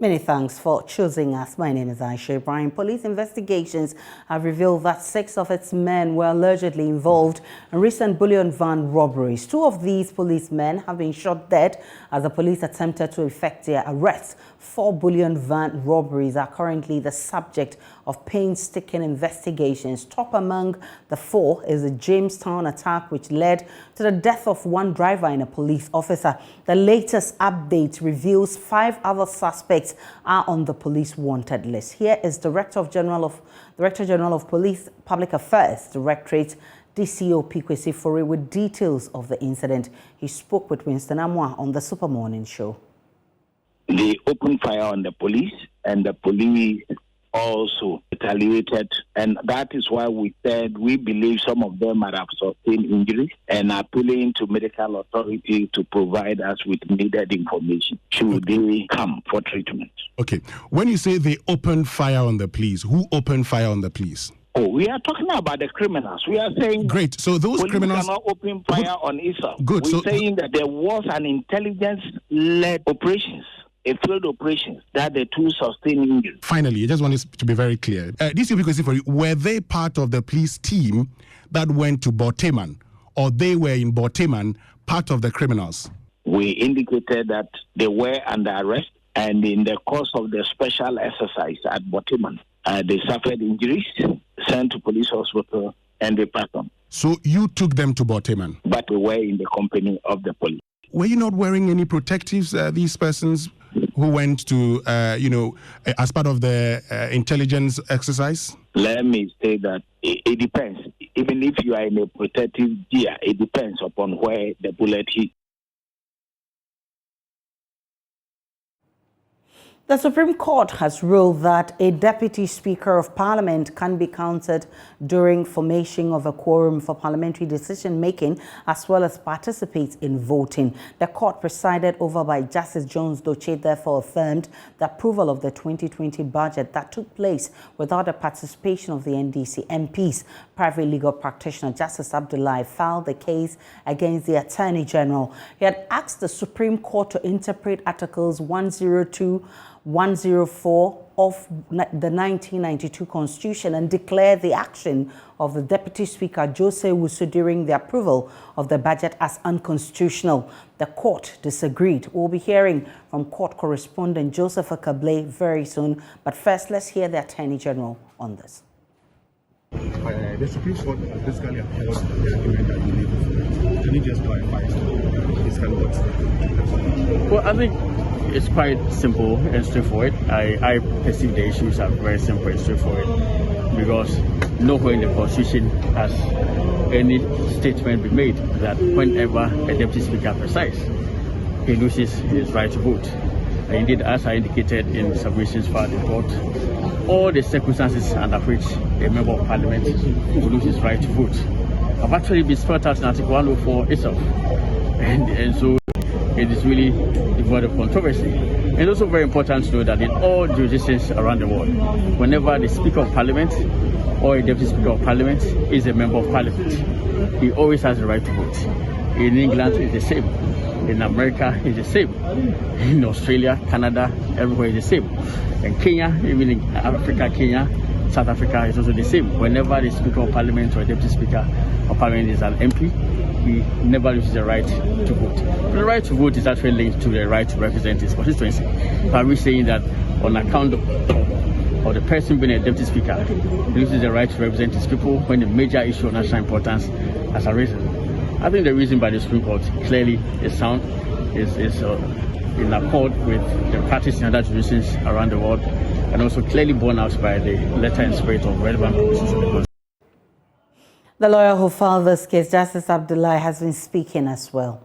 Many thanks for choosing us. My name is Aisha Ibrahim. Police investigations have revealed that 6 of its men were allegedly involved in recent bullion van robberies. 2 of these policemen have been shot dead as the police attempted to effect their arrests. 4 bullion van robberies are currently the subject of painstaking investigations. Top among the 4 is the Jamestown attack, which led to the death of 1 driver and a police officer. The latest update reveals 5 other suspects are on the police wanted list. Here is Director General of Police Public Affairs Directorate DCO Kwesi Fore with details of the incident. He spoke with Winston Amwa on the Super Morning Show. They opened fire on the police, and the police also retaliated, and that is why we said we believe some of them might have sustained injuries and are appealing to medical authorities to provide us with needed information should they come for treatment. Okay. When you say they opened fire on the police, who opened fire on the police? Oh, we are talking about the criminals. We are saying great. So those police criminals cannot open fire on itself. Good. We're saying that there was an intelligence-led operations. A field operations that the 2 sustained injuries. Finally, I just want this to be very clear. DCO Kwesi Fore, were they part of the police team that went to Borteman, or they were in Borteman, part of the criminals? We indicated that they were under arrest, and in the course of the special exercise at Borteman, they suffered injuries, sent to police hospital, and they passed on. So you took them to Borteman? But we were in the company of the police. Were you not wearing any protectives, these persons who went to, as part of the intelligence exercise? Let me say that it depends. Even if you are in a protective gear, it depends upon where the bullet hit. The Supreme Court has ruled that a Deputy Speaker of Parliament can be counted during formation of a quorum for parliamentary decision-making as well as participate in voting. The court, presided over by Justice Jones Doche, therefore affirmed the approval of the 2020 budget that took place without the participation of the NDC MPs. Private legal practitioner Justice Abdullahi filed the case against the Attorney General. He had asked the Supreme Court to interpret Articles 102, 104 of the 1992 Constitution and declare the action of the Deputy Speaker Joseph Obeng during the approval of the budget as unconstitutional. The court disagreed. We'll be hearing from court correspondent Joseph Obeng very soon. But first, let's hear the Attorney General on this. The Supreme Court has basically upheld the argument that you made. Can you just clarify basically what's Well, I think it's quite simple and straightforward. I perceive the issues are very simple and straightforward because nowhere in the Constitution has any statement been made that whenever a Deputy Speaker presides, he loses his right to vote. And indeed, as I indicated in submissions for the court, all the circumstances under which a member of Parliament will lose his right to vote have actually been spelled out in Article 104 itself. And so it is really devoid of controversy. It's also very important to know that in all jurisdictions around the world, whenever the Speaker of Parliament or a Deputy Speaker of Parliament is a member of Parliament, he always has the right to vote. In England, it's the same. In America, it's the same. In Australia, Canada, everywhere is the same. In Kenya, even in Africa, Kenya, South Africa is also the same. Whenever the Speaker of Parliament or a Deputy Speaker of Parliament is an MP, he never loses the right to vote. The right to vote is actually linked to the right to represent his constituency. Are we saying that on account of the person being a Deputy Speaker, he loses the right to represent his people when a major issue of national importance has arisen? I think the reason by the Supreme Court clearly is sound, is in accord with the practice in other jurisdictions around the world, and also clearly borne out by the letter and spirit of relevant provisions of the Constitution. The lawyer who filed this case, Justice Abdullahi, has been speaking as well.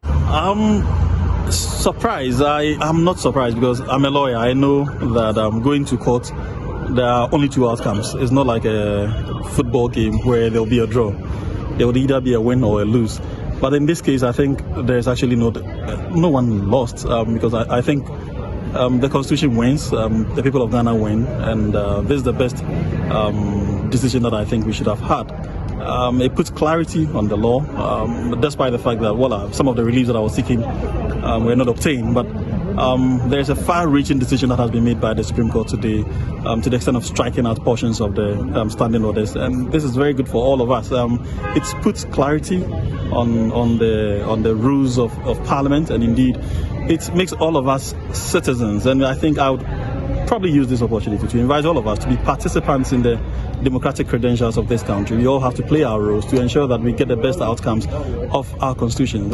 I'm surprised. I'm not surprised because I'm a lawyer. I know that going to court, there are only 2 outcomes. It's not like a football game where there'll be a draw. There will either be a win or a lose. But in this case, I think there's actually no one lost because I think the Constitution wins, the people of Ghana win, and this is the best decision that I think we should have had. It puts clarity on the law, despite the fact that some of the reliefs that I was seeking were not obtained. But there's a far-reaching decision that has been made by the Supreme Court today, to the extent of striking out portions of the standing orders, and this is very good for all of us. It puts clarity on the rules of Parliament, and indeed, it makes all of us citizens. And I think I would probably use this opportunity to invite all of us to be participants in the democratic credentials of this country. We all have to play our roles to ensure that we get the best outcomes of our constitution.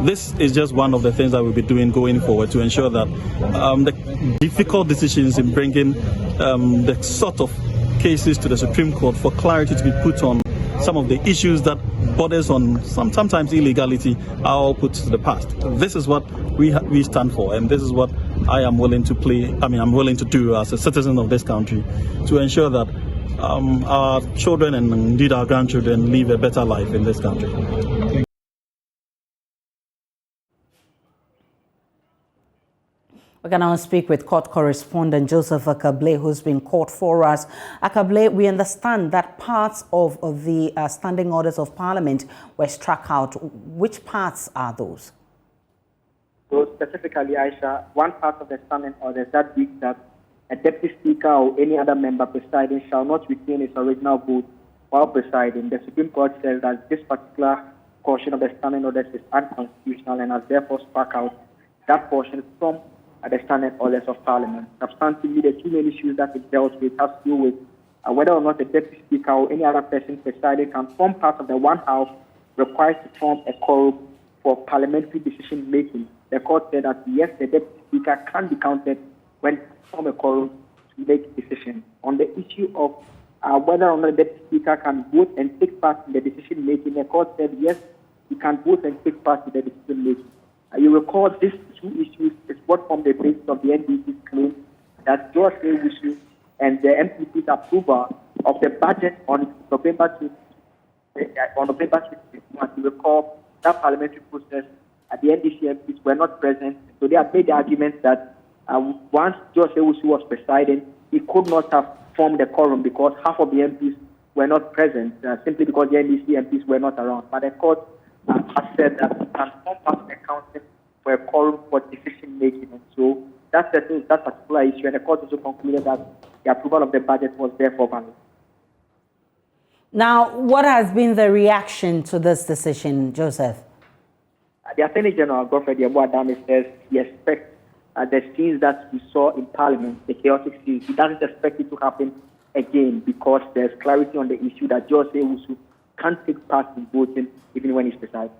This is just one of the things that we'll be doing going forward to ensure that the difficult decisions in bringing the sort of cases to the Supreme Court for clarity to be put on some of the issues that borders on sometimes illegality are all put to the past. This is what we stand for, and this is what I am willing to I'm willing to do as a citizen of this country to ensure that our children and indeed our grandchildren live a better life in this country. We're going to now speak with court correspondent Joseph Obeng, who's been caught for us. Obeng, we understand that parts of the standing orders of Parliament were struck out. Which parts are those? So specifically, Aisha, one part of the standing orders that reads that a deputy speaker or any other member presiding shall not retain his original vote while presiding. The Supreme Court says that this particular portion of the standing orders is unconstitutional and has therefore struck out that portion from the standing orders of Parliament. Substantively, the two main issues that it dealt with has to do with whether or not the deputy speaker or any other person presiding can form part of the one house required to form a quorum for parliamentary decision making. The court said that yes, the deputy speaker can be counted when form a quorum to make decisions. On the issue of whether or not the deputy speaker can vote and take part in the decision making, the court said yes, he can vote and take part in the decision making. You recall these two issues is what formed the basis of the NDC's claim that Joseph Obeng and the MPP's approval of the budget on November 2021. You recall that parliamentary process, the NDC MPs were not present, so they have made the argument that once Joseph Obeng was presiding, he could not have formed a quorum because half of the MPs were not present, simply because the NDC MPs were not around. But the court has said that he can form part of the council for a quorum for decision making. And so that settles that particular issue, and the court also concluded that the approval of the budget was therefore valid. Now, what has been the reaction to this decision, Joseph? The Attorney General, Godfrey Adame, says he expects the scenes that we saw in Parliament, the chaotic scenes, he doesn't expect it to happen again because there's clarity on the issue that Joseph Obeng can't take part in voting even when he's presiding.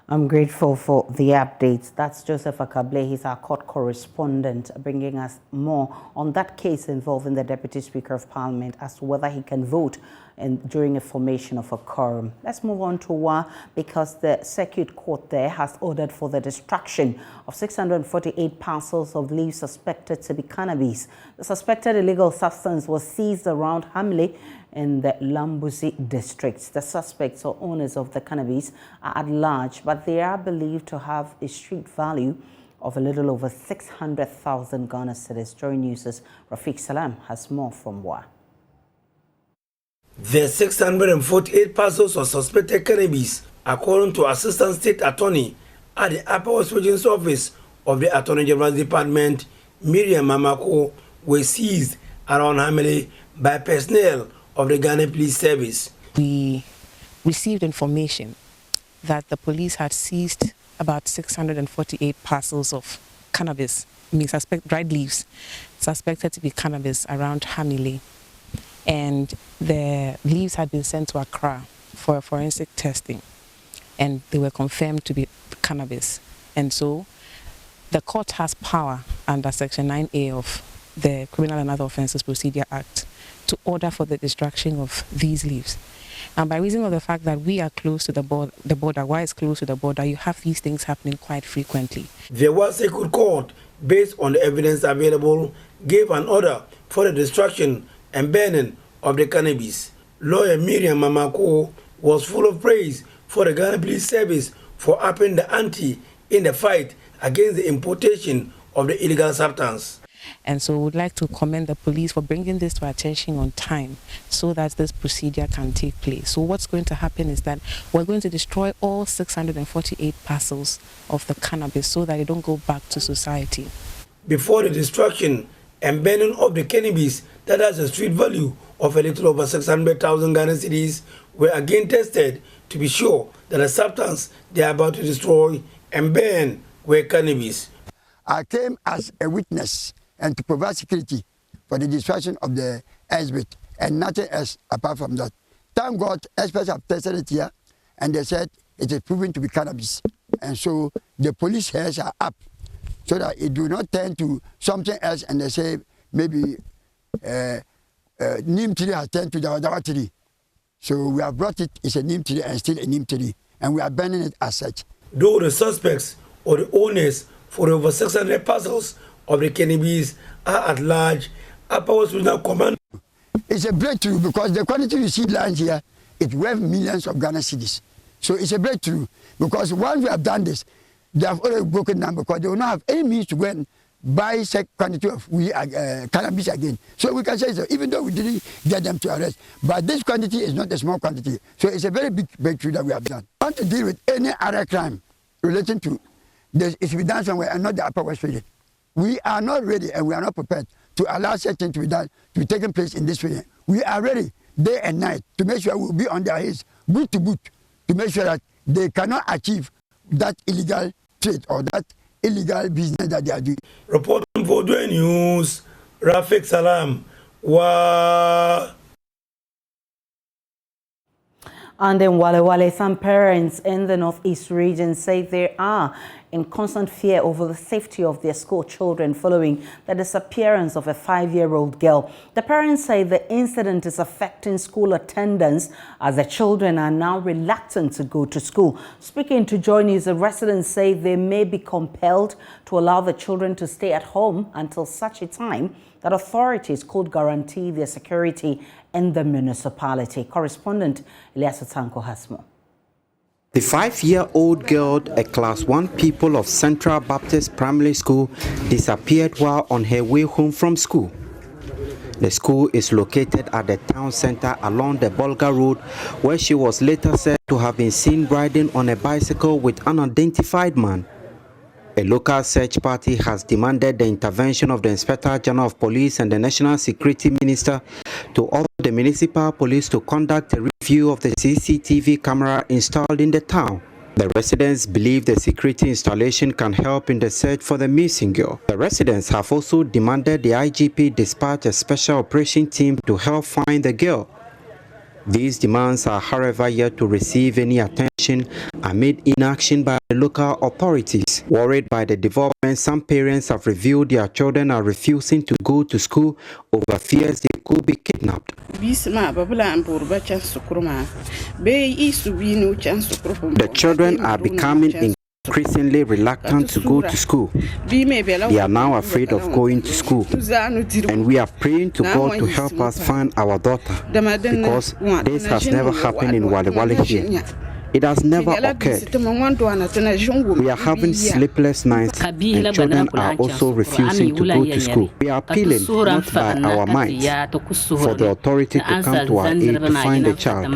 I'm grateful for the updates. That's Joseph Obeng. He's our court correspondent, bringing us more on that case involving the Deputy Speaker of Parliament as to whether he can vote during a formation of a quorum. Let's move on to because the Circuit Court there has ordered for the destruction of 648 parcels of leaves suspected to be cannabis. The suspected illegal substance was seized around Hamley in the Lambuzi district. The suspects or owners of the cannabis are at large, but they are believed to have a street value of a little over 600,000 Ghana cedis. Joy News' Rafiq Salam has more from WA. The 648 parcels of suspected cannabis, according to Assistant State Attorney at the Upper West Region's Office of the Attorney General's Department, Miriam Mamako, were seized around Hamley by personnel of the Ghana Police Service. We received information that the police had seized about 648 parcels of cannabis, dried leaves, suspected to be cannabis around Hamley. And the leaves had been sent to Accra for forensic testing, and they were confirmed to be cannabis. And so the court has power under Section 9A of the Criminal and Other Offences Procedure Act to order for the destruction of these leaves. And by reason of the fact that we are close to the border, why it's close to the border, you have these things happening quite frequently. The World Circuit Court, based on the evidence available, gave an order for the destruction and burning of the cannabis. Lawyer Miriam Mamako was full of praise for the Ghana Police Service for upping the ante in the fight against the importation of the illegal substance. And so we would like to commend the police for bringing this to our attention on time so that this procedure can take place. So what's going to happen is that we're going to destroy all 648 parcels of the cannabis so that they don't go back to society. Before the destruction and banning of the cannabis that has a street value of a little over 600,000 Ghana cedis were again tested to be sure that the substance they are about to destroy and ban were cannabis. I came as a witness and to provide security for the destruction of the exhibit and nothing else apart from that. Thank God, experts have tested it here and they said it is proven to be cannabis. And so the police hairs are up so that it do not turn to something else and they say maybe neem tree has turned to Dawa tree. So we have brought it, it's a neem tree and still a neem tree, and we are banning it as such. Though the suspects or the owners for over 600 parcels of the cannabis are at large, APOS will now command. It's a breakthrough because the quantity you see lying here, it's worth millions of Ghana cedis. So it's a breakthrough because once we have done this, they have already broken down because they will not have any means to go and buy such quantity of cannabis again. So we can say so, even though we didn't get them to arrest, but this quantity is not a small quantity. So it's a very big breakthrough that we have done. We want to deal with any other crime relating to this, it should be done somewhere and not the Upper West region. We are not ready and we are not prepared to allow such things to be done, to be taking place in this region. We are ready day and night to make sure we will be on their heels, boot to boot, to make sure that they cannot achieve that illegal trade or that illegal business that they are doing. Reporting for Dwayne News, Rafik Salam. And in Wale, some parents in the Northeast region say they are in constant fear over the safety of their school children following the disappearance of a 5-year-old girl. The parents say the incident is affecting school attendance as the children are now reluctant to go to school. Speaking to Joy News, the residents say they may be compelled to allow the children to stay at home until such a time that authorities could guarantee their security in the municipality. Correspondent Elias Tanko has more. The 5-year-old girl, a Class 1 pupil of Central Baptist Primary School, disappeared while on her way home from school. The school is located at the town center along the Bolga Road, where she was later said to have been seen riding on a bicycle with an unidentified man. A local search party has demanded the intervention of the Inspector General of Police and the National Security Minister to order the municipal police to conduct a review of the CCTV camera installed in the town. The residents believe the security installation can help in the search for the missing girl. The residents have also demanded the IGP dispatch a special operation team to help find the girl. These demands are, however, yet to receive any attention amid inaction by the local authorities. Worried by the development, some parents have revealed their children are refusing to go to school over fears they could be kidnapped. The children are becoming increasingly reluctant to go to school. They are now afraid of going to school, and we are praying to God to help us find our daughter, because this has never happened in Wale here. It has never occurred. We are having sleepless nights, and children are also refusing to go to school. We are appealing, not by our might, for the authority to come to our aid to find the child.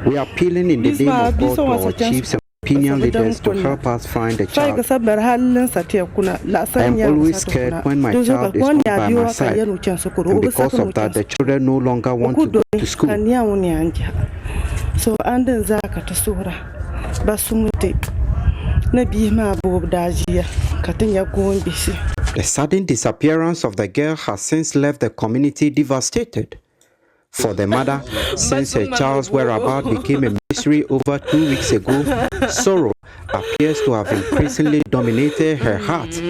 We are appealing in the name of God to our chiefs and opinion leaders to help us find the child. I am always scared when my child is not by my side, and because of that, the children no longer want to go to school. The sudden disappearance of the girl has since left the community devastated. For the mother, since her child's whereabouts became a mystery over 2 weeks ago, sorrow appears to have increasingly dominated her heart.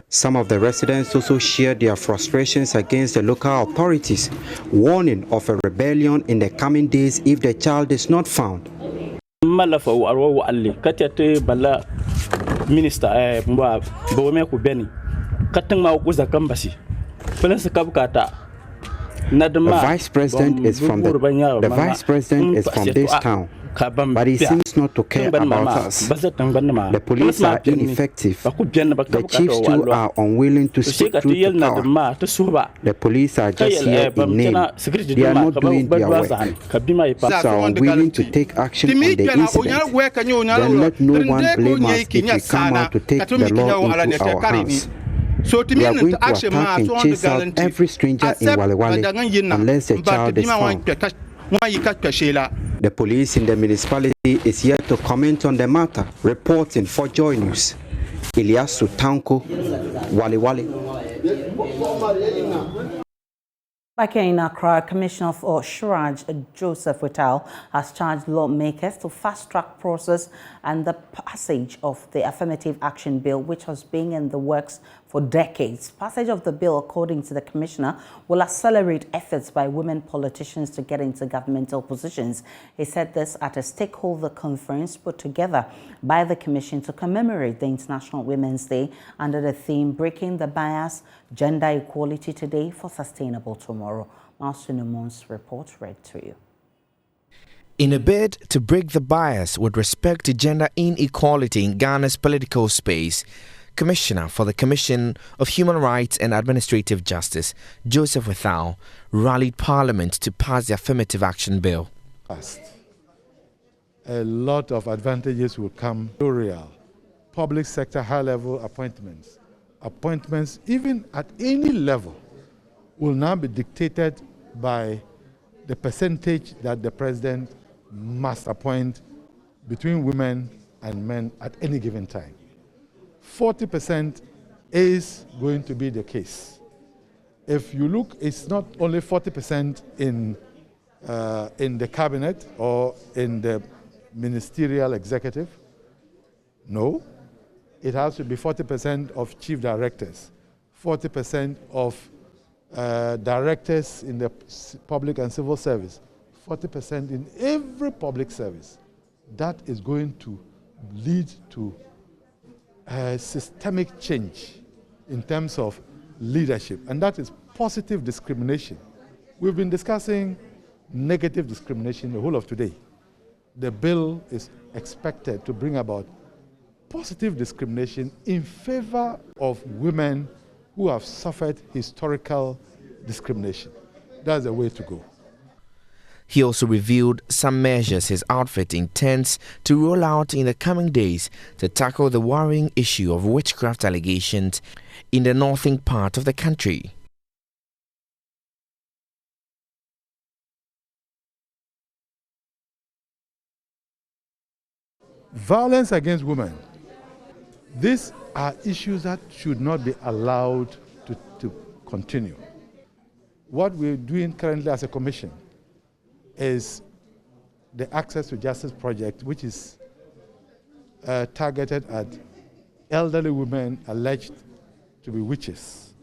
Some of the residents also shared their frustrations against the local authorities, warning of a rebellion in the coming days if the child is not found. Minister Boweme Kubeni Katang Maukuza Kambasi Pensa Kabkata The vice president is from this town, but he seems not to care about us. The police are ineffective. The chiefs too are unwilling to speak truth to power. The police are just here in name. They are not doing their work. If are unwilling to take action on the incident, then let no one blame us if we come out to take the law into our hands. We are going to attack and chase out every stranger in Walewale unless the child is found. The police in the municipality is yet to comment on the matter. Reporting for Joy News, Ilyasu Tanko, Walewale. Back here in Accra, Commissioner for Shiraj, Joseph Obeng, has charged lawmakers to fast-track process and the passage of the Affirmative Action Bill, which has been in the works for decades. Passage of the bill, according to the Commissioner, will accelerate efforts by women politicians to get into governmental positions. He said this at a stakeholder conference put together by the Commission to commemorate the International Women's Day under the theme Breaking the Bias, Gender Equality Today for Sustainable Tomorrow. Master Numon's report read to you. In a bid to break the bias with respect to gender inequality in Ghana's political space, Commissioner for the Commission of Human Rights and Administrative Justice, Joseph Obeng, rallied Parliament to pass the Affirmative Action Bill. A lot of advantages will come. Real public sector high-level appointments even at any level will now be dictated by the percentage that the president must appoint between women and men at any given time. 40% is going to be the case. If you look, it's not only 40% in the cabinet or in the ministerial executive. No, it has to be 40% of chief directors, 40% of directors in the public and civil service, 40% in every public service. That is going to lead to systemic change in terms of leadership, and that is positive discrimination. We've been discussing negative discrimination the whole of today. The bill is expected to bring about positive discrimination in favor of women who have suffered historical discrimination. That's the way to go. He also revealed some measures his outfit intends to roll out in the coming days to tackle the worrying issue of witchcraft allegations in the northern part of the country. Violence against women. These are issues that should not be allowed to continue. What we're doing currently as a commission is the Access to Justice project, which is targeted at elderly women alleged to be witches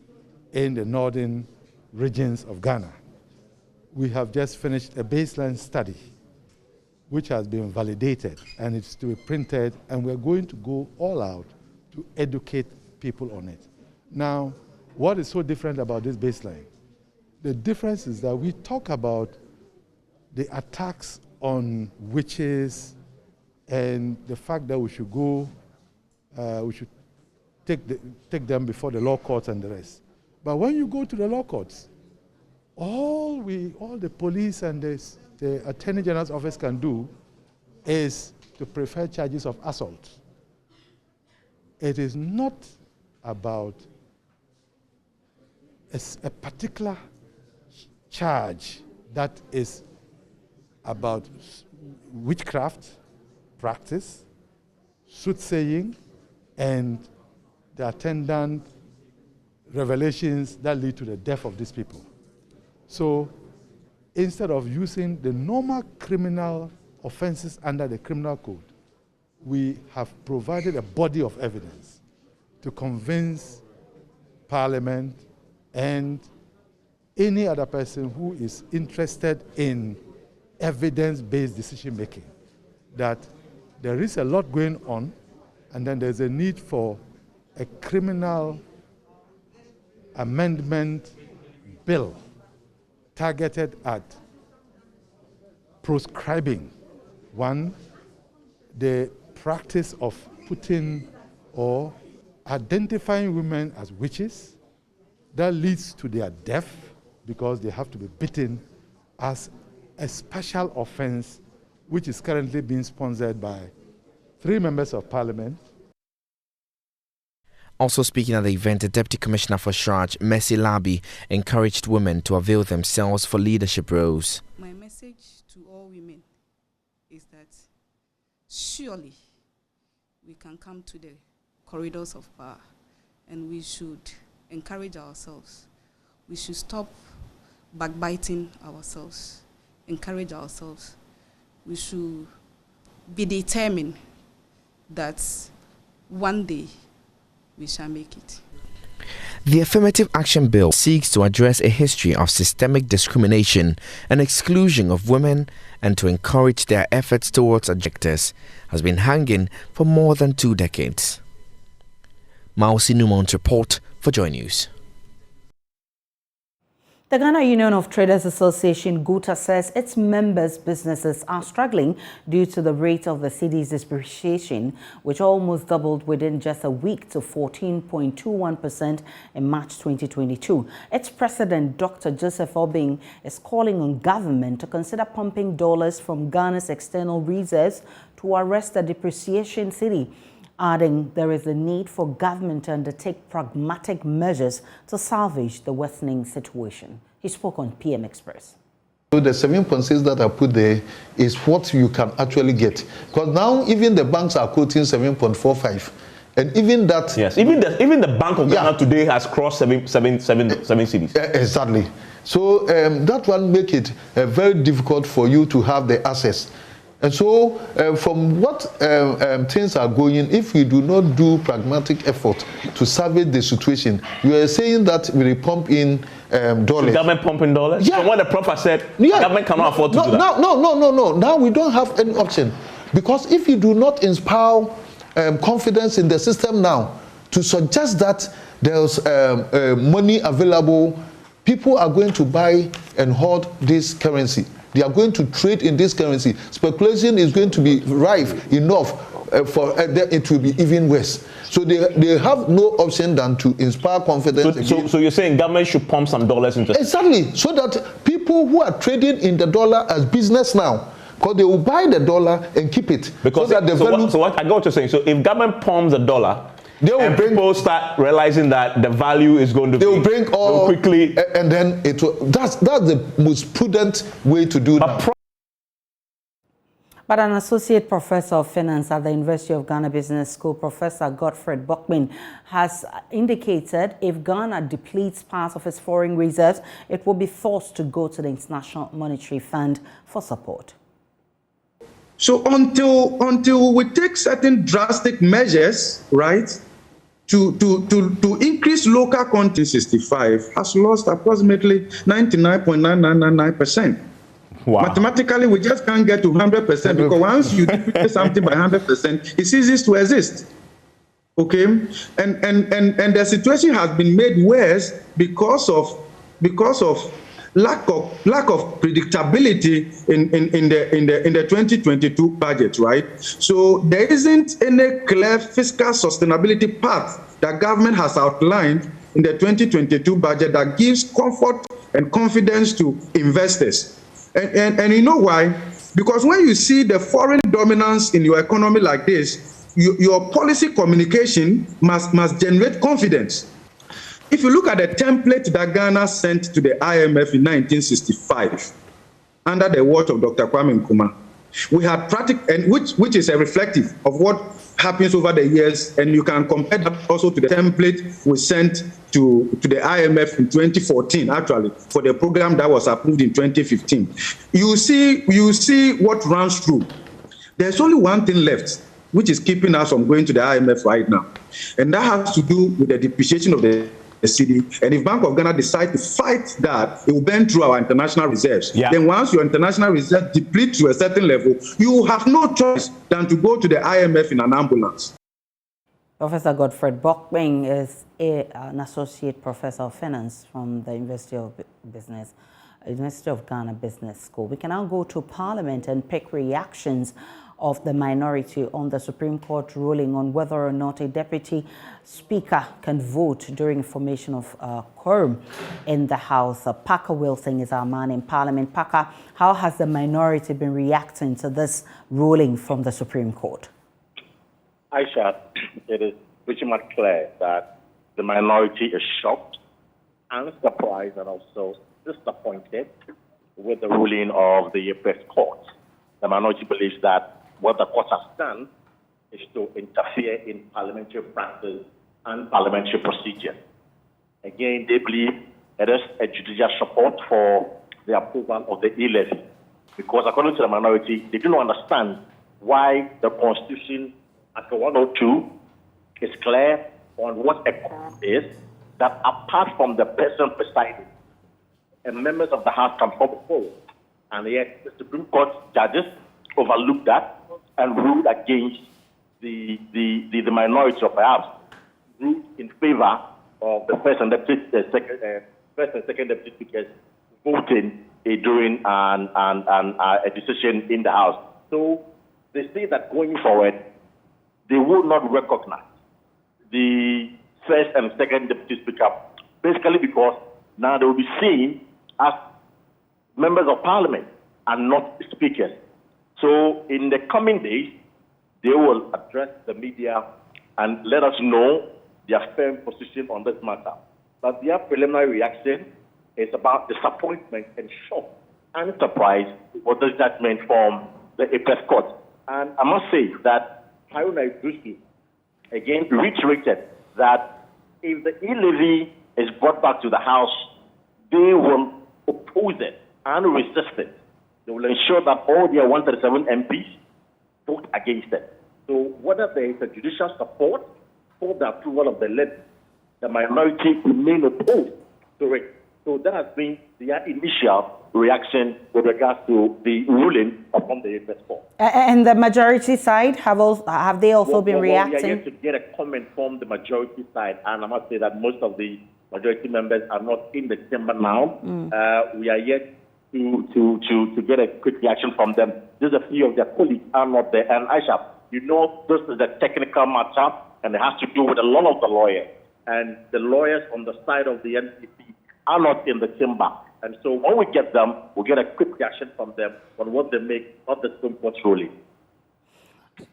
in the northern regions of Ghana. We have just finished a baseline study which has been validated, and it's to be printed, and we're going to go all out to educate people on it. Now, what is so different about this baseline? The difference is that we talk about the attacks on witches and the fact that we should go, we should take them before the law courts and the rest. But when you go to the law courts, all the police and the Attorney General's office can do is to prefer charges of assault. It is not about a particular charge that is about witchcraft practice, soothsaying, and the attendant revelations that lead to the death of these people. So instead of using the normal criminal offenses under the criminal code, we have provided a body of evidence to convince Parliament and any other person who is interested in evidence-based decision-making that there is a lot going on, and then there's a need for a criminal amendment bill targeted at proscribing, one, the practice of putting or identifying women as witches. That leads to their death because they have to be beaten, as a special offense which is currently being sponsored by 3 members of parliament. Also speaking at the event, the Deputy Commissioner for Shraj, Mercy Labi, encouraged women to avail themselves for leadership roles. My message to all women is that surely we can come to the corridors of power, and we should encourage ourselves. We should stop backbiting ourselves, encourage ourselves. We should be determined that one day we shall make it. The Affirmative Action Bill seeks to address a history of systemic discrimination and exclusion of women and to encourage their efforts towards objectives, has been hanging for more than 2 decades. Mausi Numont report for Joy News. The Ghana Union of Traders Association, GUTA, says its members' businesses are struggling due to the rate of the cedi's depreciation, which almost doubled within just a week to 14.21% in March 2022. Its president, Dr. Joseph Obeng, is calling on government to consider pumping dollars from Ghana's external reserves to arrest the depreciation cedi, adding there is a need for government to undertake pragmatic measures to salvage the worsening situation. He spoke on PM Express. So the 7.6 that I put there is what you can actually get. Because now even the banks are quoting 7.45. And even that... Yes, even the Bank of Ghana today has crossed 7 cedis. Exactly. So that one make it very difficult for you to have the access. And so, from what things are going, if we do not do pragmatic effort to salvage the situation, you are saying that we pump in dollars. So government pumping dollars? Yeah. From what the prof said, government cannot afford to do that. No. Now we don't have any option. Because if you do not inspire confidence in the system now, to suggest that there's money available, people are going to buy and hoard this currency. They are going to trade in this currency. Speculation is going to be rife enough for it to be even worse. So they have no option than to inspire confidence. So you're saying government should pump some dollars into... Exactly. So that people who are trading in the dollar as business now, because they will buy the dollar and keep it. Because so that the value... I got what you're saying. So if government pumps the dollar, and people start realizing that the value is going to they will bring all quickly, and then it will, that's the most prudent way to do that. But an associate professor of finance at the University of Ghana Business School, Professor Godfred Brockman, has indicated if Ghana depletes part of its foreign reserves, it will be forced to go to the International Monetary Fund for support. So until we take certain drastic measures, right, to increase local content, 65 has lost approximately 99.9999%. Wow. Mathematically, we just can't get to 100% because once you depreciate something by 100%, it ceases to exist. Okay, and the situation has been made worse because of lack of predictability in the 2022 budget, right? So there isn't any clear fiscal sustainability path that government has outlined in the 2022 budget that gives comfort and confidence to investors. And you know why? Because when you see the foreign dominance in your economy like this, your policy communication must generate confidence. If you look at the template that Ghana sent to the IMF in 1965, under the watch of Dr. Kwame Nkrumah, we had and which is a reflective of what happens over the years, and you can compare that also to the template we sent to the IMF in 2014, actually, for the program that was approved in 2015. You see what runs through. There's only one thing left, which is keeping us from going to the IMF right now, and that has to do with the depreciation of the cedi. And if Bank of Ghana decide to fight that, it will burn through our international reserves. Yeah. Then once your international reserves deplete to a certain level, you have no choice than to go to the IMF in an ambulance. Professor Godfred Brockman is an associate professor of finance from the University of Business. University of Ghana Business School. We can now go to Parliament and pick reactions of the minority on the Supreme Court ruling on whether or not a deputy speaker can vote during formation of quorum in the House. Parker Wilson is our man in Parliament. Parker, how has the minority been reacting to this ruling from the Supreme Court? Aisha, it is pretty much clear that the minority is shocked and surprised and also disappointed with the ruling of the Apex Court. The minority believes that what the court has done is to interfere in parliamentary practice and parliamentary procedure. Again, they believe it is a judicial support for the approval of the e-levy, because according to the minority, they do not understand why the Constitution, Article 102, is clear on what a quorum is, that apart from the person presiding, and members of the House can come forward. And yet, the Supreme Court judges overlooked that and ruled against the minority, or perhaps ruled in favor of the first and second deputy speakers voting during a decision in the House. So they say that going forward, they will not recognize the first and second deputy speaker, basically because now they will be seen as members of parliament and not speakers. So in the coming days, they will address the media and let us know their firm position on this matter. But their preliminary reaction is about disappointment and shock and surprise for this judgment from the Apex Court. And I must say that Haruna Idrisu again reiterated that if the e-levy is brought back to the House, they will oppose it and resist it. They will ensure that all their 137 MPs vote against it. So whether there is a judicial support for the approval of the levy, the minority remain opposed to it. So that has been their initial reaction with regards to the ruling upon the Apex Court. And the majority side, have they also been reacting? We are yet to get a comment from the majority side, and I must say that most of the majority members are not in the chamber now. We are yet to get a quick reaction from them. Just a few of their colleagues are not there. And Aisha, you know, this is a technical matter, and it has to do with a lot of the lawyers. And the lawyers on the side of the NCC are not in the chamber. And so when we get them, we'll get a quick reaction from them on what they make of the Supreme Court's ruling.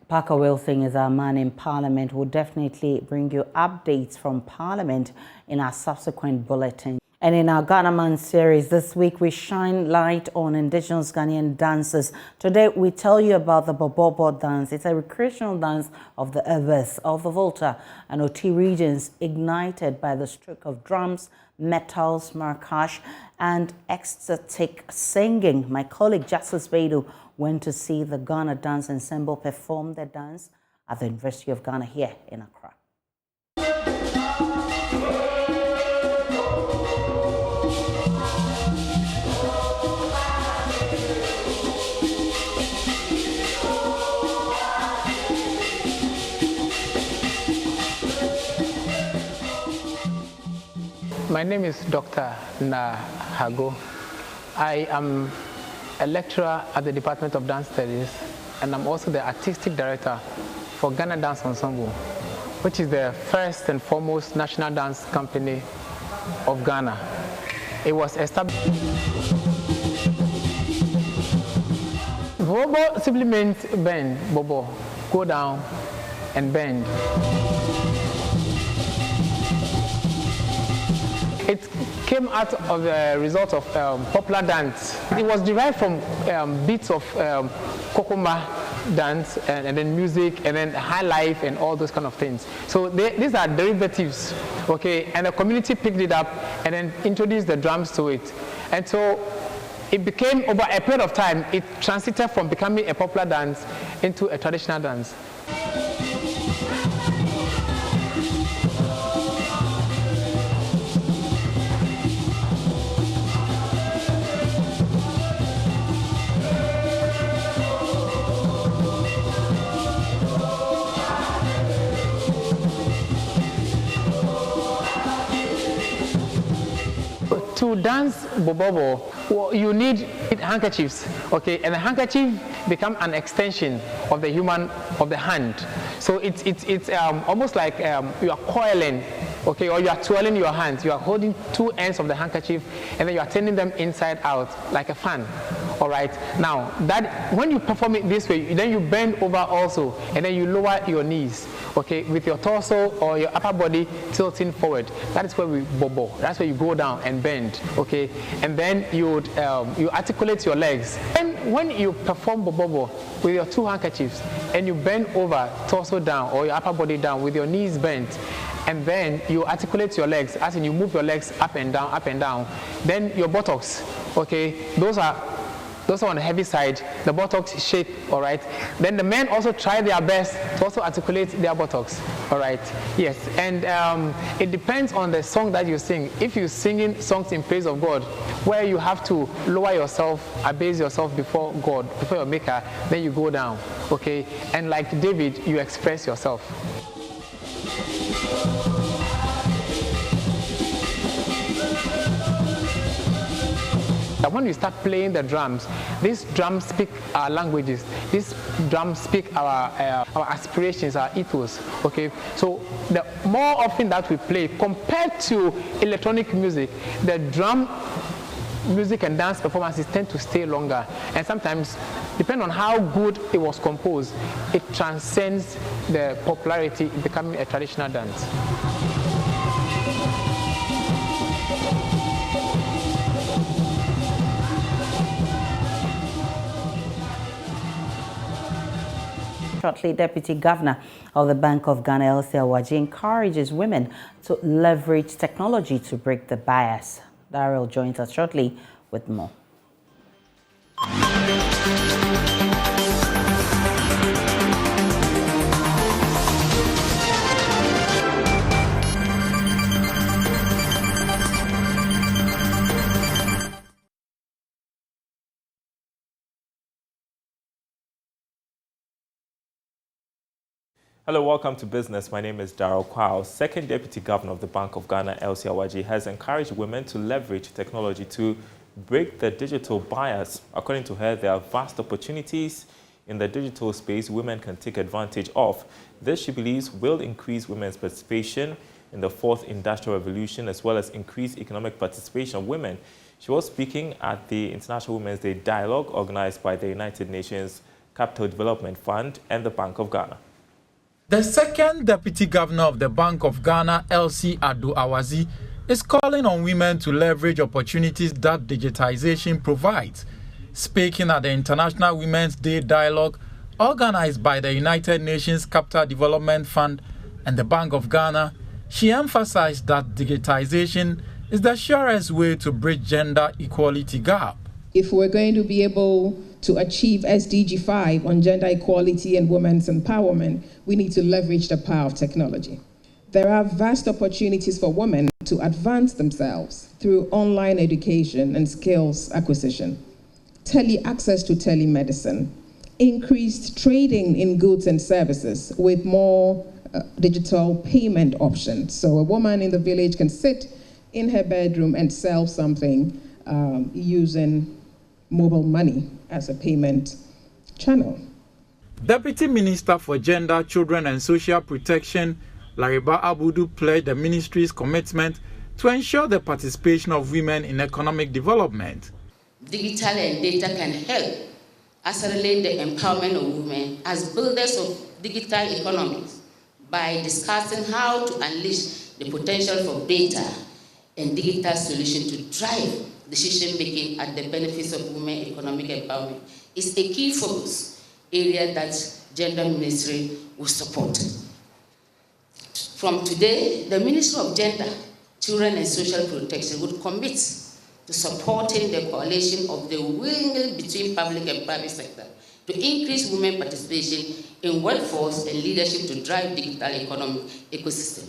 Parker Wilson is our man in Parliament. We'll definitely bring you updates from Parliament in our subsequent bulletin. And in our Ghana Man series this week, we shine light on indigenous Ghanaian dances. Today, we tell you about the Bobobo dance. It's a recreational dance of the Eves, of the Volta and Oti regions, ignited by the stroke of drums, metals, maracas, and ecstatic singing. My colleague Justice Beidou went to see the Ghana Dance Ensemble perform their dance at the University of Ghana here in Accra. My name is Dr. Na Hago. I am a lecturer at the Department of Dance Studies, and I'm also the artistic director for Ghana Dance Ensemble, which is the first and foremost national dance company of Ghana. It was established. Bobo simply means bend, bobo, go down and bend. It came out of the result of popular dance. It was derived from beats of kokoma dance and then music and then high life and all those kind of things. So these are derivatives, okay? And the community picked it up and then introduced the drums to it. And so it became, over a period of time, it transited from becoming a popular dance into a traditional dance. To dance Bobobo, you need handkerchiefs, okay, and the handkerchief become an extension of the hand. So it's almost like you are coiling, okay, or you are twirling your hands. You are holding two ends of the handkerchief, and then you are turning them inside out like a fan. All right. Now that when you perform it this way, then you bend over also, and then you lower your knees, okay, with your torso or your upper body tilting forward. That is where we bobo. That's where you go down and bend, okay, and then you articulate your legs. And when you perform bobo with your two handkerchiefs and you bend over, torso down or your upper body down with your knees bent, and then you articulate your legs, as in you move your legs up and down, then your buttocks, okay, those are on the heavy side, the buttocks shake, all right. Then the men also try their best to also articulate their buttocks, all right. Yes, and it depends on the song that you sing. If you're singing songs in praise of God, where you have to lower yourself, abase yourself before God, before your maker, then you go down, okay. And like David, you express yourself. That when you start playing the drums, these drums speak our languages. These drums speak our aspirations, our ethos. Okay, so the more often that we play, compared to electronic music, the drum music and dance performances tend to stay longer, and sometimes, depending on how good it was composed, it transcends the popularity in becoming a traditional dance. Shortly, Deputy Governor of the Bank of Ghana, Elsie Awaji, encourages women to leverage technology to break the bias. Daryl joins us shortly with more. Hello, welcome to Business. My name is Daryl Kwao. Second Deputy Governor of the Bank of Ghana, Elsie Awaji, has encouraged women to leverage technology to break the digital bias. According to her, there are vast opportunities in the digital space women can take advantage of. This, she believes, will increase women's participation in the fourth industrial revolution, as well as increase economic participation of women. She was speaking at the International Women's Day Dialogue organized by the United Nations Capital Development Fund and the Bank of Ghana. The second Deputy Governor of the Bank of Ghana, Elsie Awaji, is calling on women to leverage opportunities that digitization provides. Speaking at the International Women's Day Dialogue, organized by the United Nations Capital Development Fund and the Bank of Ghana, she emphasized that digitization is the surest way to bridge gender equality gap. If we're going to be able to achieve SDG 5 on gender equality and women's empowerment, we need to leverage the power of technology. There are vast opportunities for women to advance themselves through online education and skills acquisition, access to telemedicine, increased trading in goods and services with more digital payment options. So a woman in the village can sit in her bedroom and sell something using mobile money as a payment channel. Deputy Minister for Gender, Children and Social Protection, Lariba Abudu, pledged the ministry's commitment to ensure the participation of women in economic development. Digital and data can help accelerate the empowerment of women as builders of digital economies by discussing how to unleash the potential for data and digital solutions to drive decision-making at the benefits of women economic empowerment is a key focus area that Gender Ministry will support. From today, the Ministry of Gender, Children and Social Protection would commit to supporting the coalition of the will between public and private sector to increase women participation in workforce and leadership to drive digital economic ecosystem.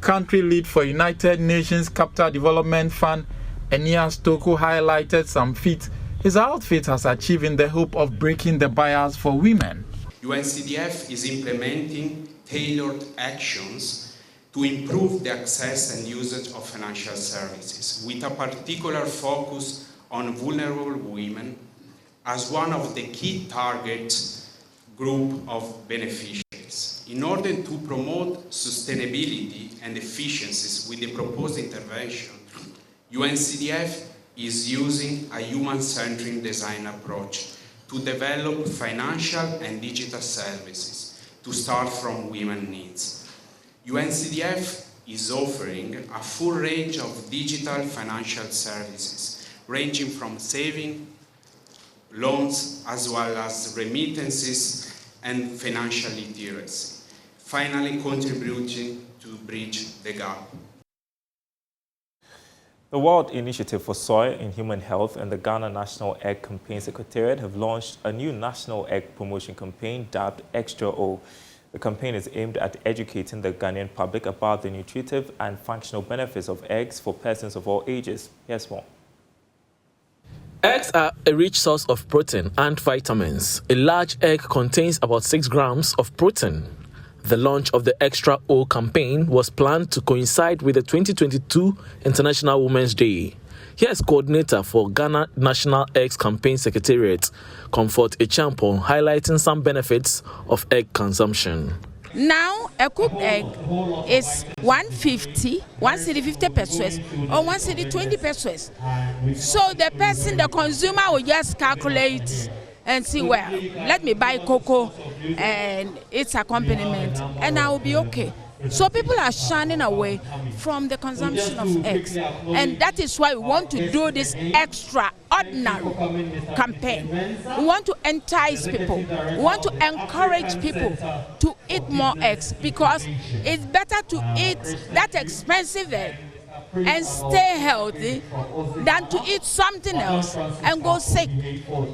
Country lead for United Nations Capital Development Fund, Enias Toko, highlighted some feats his outfit has achieved in the hope of breaking the bias for women. UNCDF is implementing tailored actions to improve the access and usage of financial services, with a particular focus on vulnerable women as one of the key target group of beneficiaries. In order to promote sustainability and efficiencies with the proposed intervention, UNCDF is using a human-centered design approach to develop financial and digital services to start from women's needs. UNCDF is offering a full range of digital financial services, ranging from saving, loans, as well as remittances and financial literacy, finally contributing to bridge the gap. The World Initiative for Soil and Human Health and the Ghana National Egg Campaign Secretariat have launched a new national egg promotion campaign dubbed Extra O. The campaign is aimed at educating the Ghanaian public about the nutritive and functional benefits of eggs for persons of all ages. Here's more. Eggs are a rich source of protein and vitamins. A large egg contains about 6 grams of protein. The launch of the Extra O campaign was planned to coincide with the 2022 International Women's Day. Here's coordinator for Ghana National Eggs Campaign Secretariat, Comfort Echampo, highlighting some benefits of egg consumption. Now, a cooked egg is 150, 150 pesos, or 120 pesos. So the person, the consumer, will just calculate and see, well, let me buy cocoa and its accompaniment, and I will be okay. So people are shunning away from the consumption of eggs, and that is why we want to do this extraordinary campaign. We want to entice people, we want to encourage people to eat more eggs, because it's better to eat that expensive egg and stay healthy than to eat something else and go sick.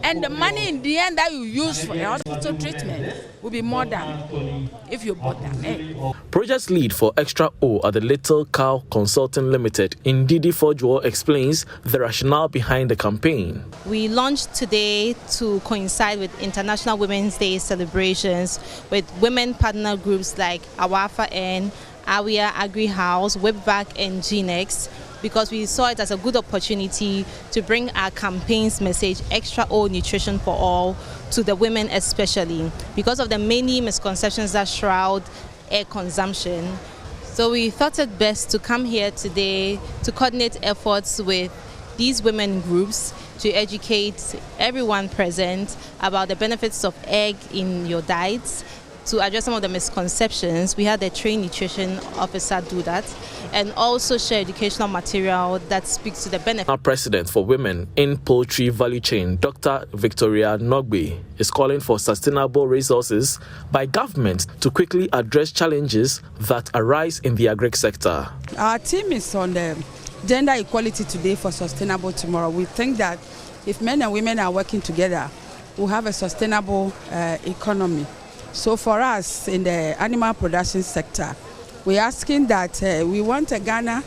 And the money in the end that you use for the hospital treatment will be more than if you bought that egg. Project lead for Extra O at the Little Cow Consulting Limited, Ndidi Fojuo, explains the rationale behind the campaign. We launched today to coincide with International Women's Day celebrations with women partner groups like Awafa N, Awia Agri House, Webback, and GNext, because we saw it as a good opportunity to bring our campaign's message, Extra O Nutrition for All, to the women especially, because of the many misconceptions that shroud egg consumption. So we thought it best to come here today to coordinate efforts with these women groups to educate everyone present about the benefits of egg in your diets. To address some of the misconceptions, we had a trained nutrition officer do that, and also share educational material that speaks to the benefits. Our president for women in poultry value chain, Dr. Victoria Nogbe, is calling for sustainable resources by government to quickly address challenges that arise in the agri sector. Our team is on the gender equality today for sustainable tomorrow. We think that if men and women are working together, we'll have a sustainable economy. So for us in the animal production sector, we're asking that we want a Ghana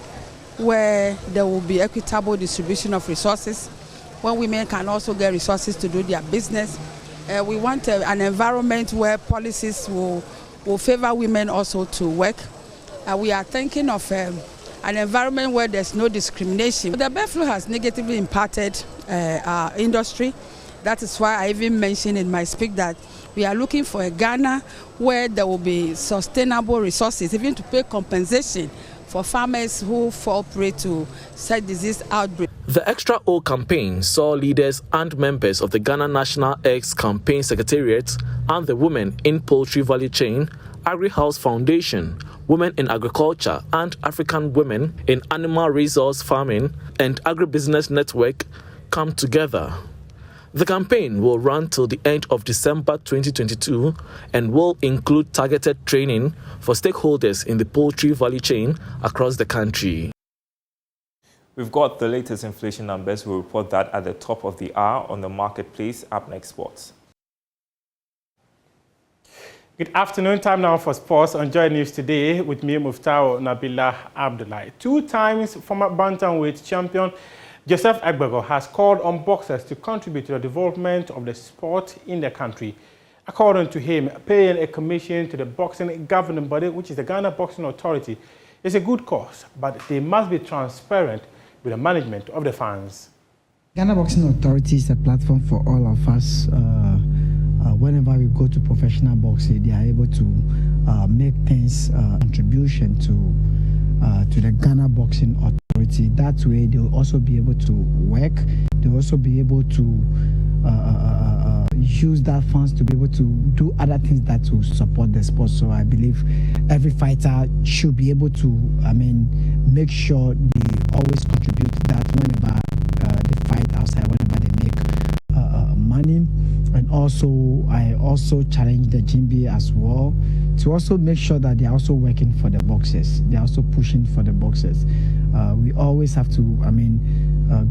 where there will be equitable distribution of resources, where women can also get resources to do their business. We want an environment where policies will favor women also to work. We are thinking of an environment where there's no discrimination. The bird flu has negatively impacted our industry. That is why I even mentioned in my speech that we are looking for a Ghana where there will be sustainable resources, even to pay compensation for farmers who fall prey to such disease outbreak. The Extra O campaign saw leaders and members of the Ghana National Eggs Campaign Secretariat and the Women in Poultry Value Chain, Agri House Foundation, Women in Agriculture and African Women in Animal Resource Farming and Agribusiness Network come together. The campaign will run till the end of December 2022 and will include targeted training for stakeholders in the poultry value chain across the country. We've got the latest inflation numbers. We'll report that at the top of the hour on the marketplace. Up next, sports. Good afternoon. Time now for sports on Joy News today with me, Muftao Nabila Abdullahi. 2 times former bantamweight champion Joseph Obeng has called on boxers to contribute to the development of the sport in the country. According to him, paying a commission to the boxing governing body, which is the Ghana Boxing Authority, is a good cause, but they must be transparent with the management of the fans. Ghana Boxing Authority is a platform for all of us. Whenever we go to professional boxing, they are able to make things contribution to the Ghana Boxing Authority. That way, they will also be able to work. They will also be able to use that funds to be able to do other things that will support the sport. So I believe every fighter should be able to, make sure they always contribute to that whenever they fight outside, whenever they make money. And also, I also challenge the GMB as well to also make sure that they are also working for the boxers. They are also pushing for the boxers. We always have to,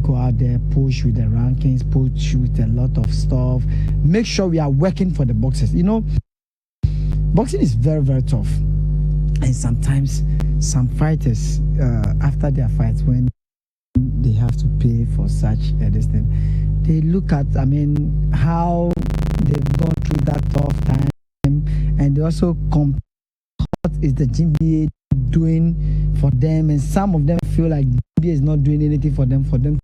go out there, push with the rankings, push with a lot of stuff. Make sure we are working for the boxers. You know, boxing is very, very tough. And sometimes some fighters, after their fights, when they have to pay for such a distance, they look at, how they've gone through that tough time, and they also compare what is the GBA doing for them, and some of them feel like GBA is not doing anything for them.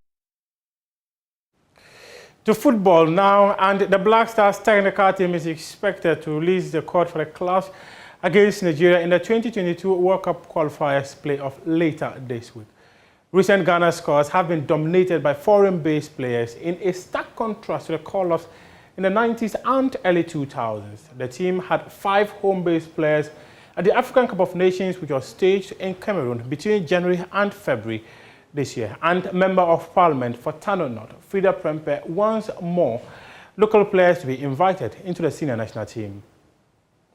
To football now, and the Black Stars technical team is expected to release the code for the clash against Nigeria in the 2022 World Cup qualifiers playoff later this week. Recent Ghana scores have been dominated by foreign-based players in a stark contrast to the call-ups in the 90s and early 2000s. The team had 5 home-based players at the African Cup of Nations, which was staged in Cameroon between January and February this year. And Member of Parliament for Tano North, Frida Prempe, wants more local players to be invited into the senior national team.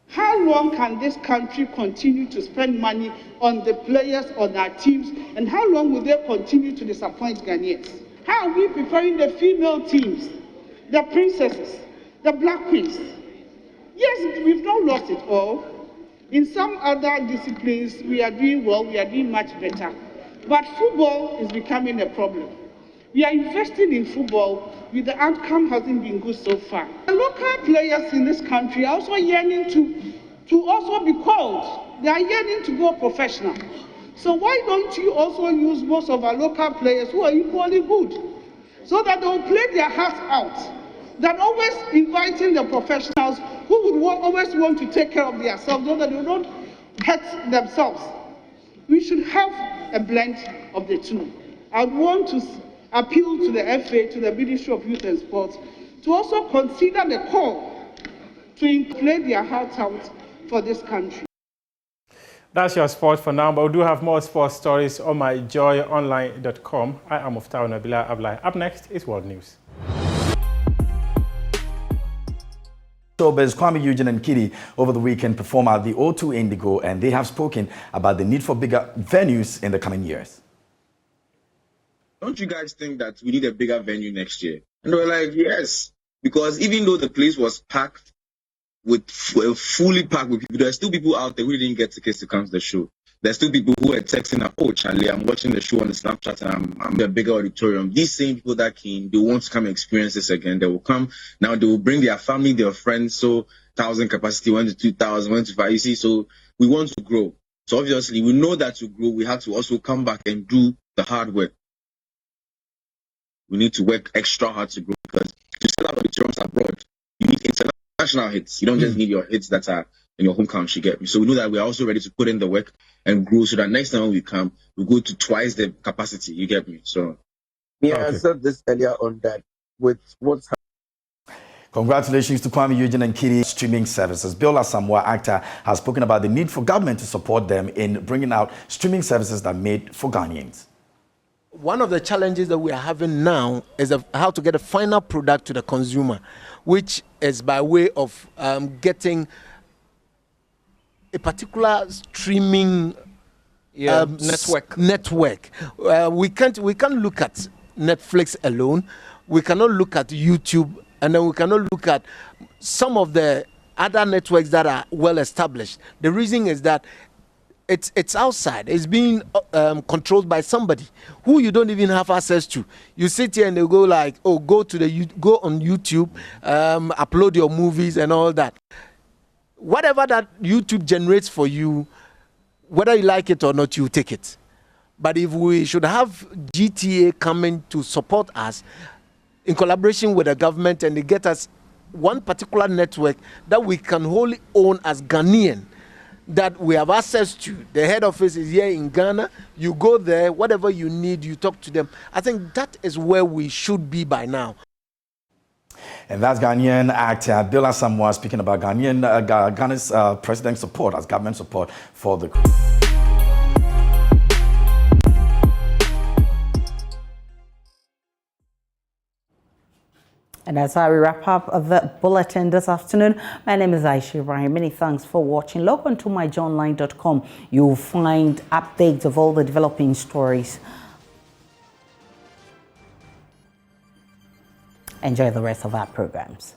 How long can this country continue to spend money on the players on our teams, and how long will they continue to disappoint Ghanaians? How are we preparing the female teams, the princesses, the black queens? Yes, we've not lost it all. In some other disciplines, we are doing well, we are doing much better. But football is becoming a problem. We are investing in football, but the outcome hasn't been good so far. The local players in this country are also yearning to also be called. They are yearning to go professional. So why don't you also use most of our local players who are equally good, so that they will play their hearts out, than always inviting the professionals who would always want to take care of themselves so that they don't hurt themselves. We should have a blend of the two. I want to appeal to the FA, to the Ministry of Youth and Sports, to also consider the call to play their hearts out for this country. That's your sport for now, but we do have more sports stories on myjoyonline.com. I am Muftau Nabila Ablai. Up next is World News. Showbiz Kwame Eugene and Kitty over the weekend perform at the O2 Indigo, and they have spoken about the need for bigger venues in the coming years. Don't you guys think that we need a bigger venue next year? And they were like, yes, because even though the place was packed fully packed with people, there's still people out there who didn't get tickets to come to the show. There's still people who are texting, oh, Charlie, I'm watching the show on the Snapchat and I'm in a bigger auditorium. These same people that came, they want to come and experience this again. They will come. Now they will bring their family, their friends. So 1,000 capacity, 1 to 2,000, 1 to 5. You see, so we want to grow. So obviously, we know that to grow, we have to also come back and do the hard work. We need to work extra hard to grow, because to sell out auditoriums abroad, you need international hits. You don't just need your hits that are in your home country, get me? So we know that we are also ready to put in the work and grow, so that next time we come, we go to twice the capacity, you get me? So I said this earlier on that with what's happening. Congratulations to Kwame Eugene and Kitty streaming services. Bill Asamoah, actor, has spoken about the need for government to support them in bringing out streaming services that are made for Ghanaians. One of the challenges that we are having now is how to get a final product to the consumer, which is by way of getting a particular streaming network. We can't look at Netflix alone. We cannot look at YouTube, and then we cannot look at some of the other networks that are well established. The reason is that it's outside. It's being controlled by somebody who you don't even have access to. You sit here and they go like, oh, go on YouTube, upload your movies and all that. Whatever that YouTube generates for you, whether you like it or not, you take it. But if we should have GTA coming to support us, in collaboration with the government, and they get us one particular network that we can wholly own as Ghanaian, that we have access to. The head office is here in Ghana. You go there, whatever you need, you talk to them. I think that is where we should be by now. And that's Ghanaian actor Bill Asamoah speaking about Ghana's president's support, as government support for the... And as I wrap up the bulletin this afternoon, my name is Aisha Ibrahim. Many thanks for watching. Log on to myjohnline.com. You'll find updates of all the developing stories. Enjoy the rest of our programs.